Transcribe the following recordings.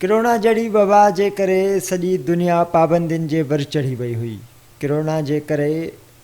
Corona जड़ी वबा जे करे सॼी दुनिया पाबंदियुनि जे वर चढ़ी वई हुई। कोरोना जे करे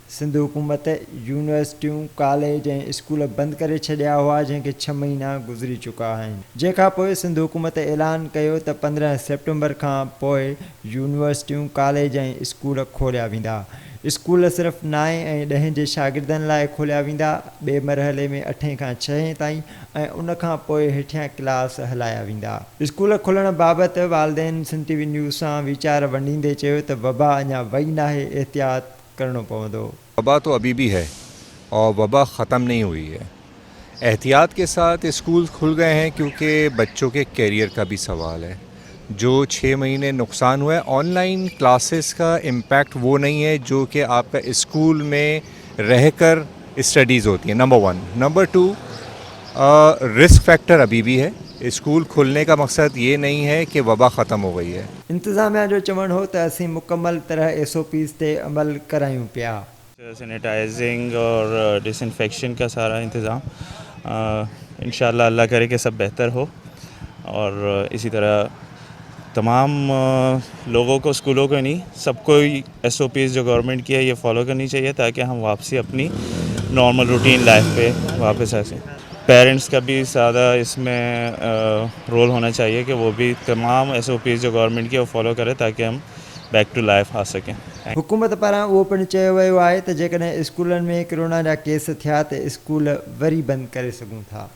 सिंध हुकूमत यूनिवर्सिटियूं कॉलेज ऐं स्कूल बंदि करे छॾिया हुआ, जंहिंखे 6 महीना गुज़री चुका आहिनि। जंहिंखां पोइ सिंध हुकूमत ऐलान कयो त 15 सेप्टेम्बर खां पोइ यूनिवर्सिटियूं कॉलेज ऐं स्कूल खोलिया वेंदा। स्कूल सिर्फ़ु 9 ऐं 10 जे शागिर्दनि लाइ खोलिया वेंदा, ॿिए मरहले में 8 खां 6 ताईं ऐं उन खां पोइ हेठियां क्लास हलाया वेंदा। स्कूल खुलण बाबति वालिदैन सिंध टीवी न्यूज़ सां वीचार वंडींदे चयो त वबा अञा वई नाहे, एहतियात करणो पवंदो। वबा तो अभी भी है और वबा ख़त्म नहीं हुई है। एहतियात के साथ स्कूल खुल गए हैं क्योंकि बच्चों के कैरियर का भी सवाल है। जो 6 महीने नुकसान हुआ है, ऑनलाइन क्लासेस का इम्पैक्ट वो नहीं है जो कि आपका स्कूल में रहकर स्टडीज़ होती है, नंबर 1। नंबर 2, रिस्क फैक्टर अभी भी है। स्कूल खुलने का मकसद ये नहीं है कि वबा ख़त्म हो गई है। इंतज़ामिया जो चवणु हो त असीं मुकमल तरह SOPs ते अमल करायूं पिया। सैनिटाइजिंग और डिसइंफेक्शन का सारा इंतज़ाम, इंशाल्लाह अल्लाह करे कि सब बेहतर हो। और इसी तरह तमाम लोगों को, स्कूलों को नहीं, सबको SOPs जो गवर्नमेंट की है ये फॉलो करनी चाहिए ताकि हम वापसी अपनी नॉर्मल रूटीन लाइफ पे वापस आ सकें। पेरेंट्स का भी ज़्यादा इसमें रोल होना चाहिए कि वो भी तमाम SOPs जो गवर्नमेंट की है वो फॉलो करे ताकि हम बैक टू लाइफ आ सकें। हुकूमत पारां उहो पिणु चयो वियो आहे त जेकॾहिं स्कूलनि में कोरोना जा केस थिया त स्कूल वरी बंदि करे सघूं था।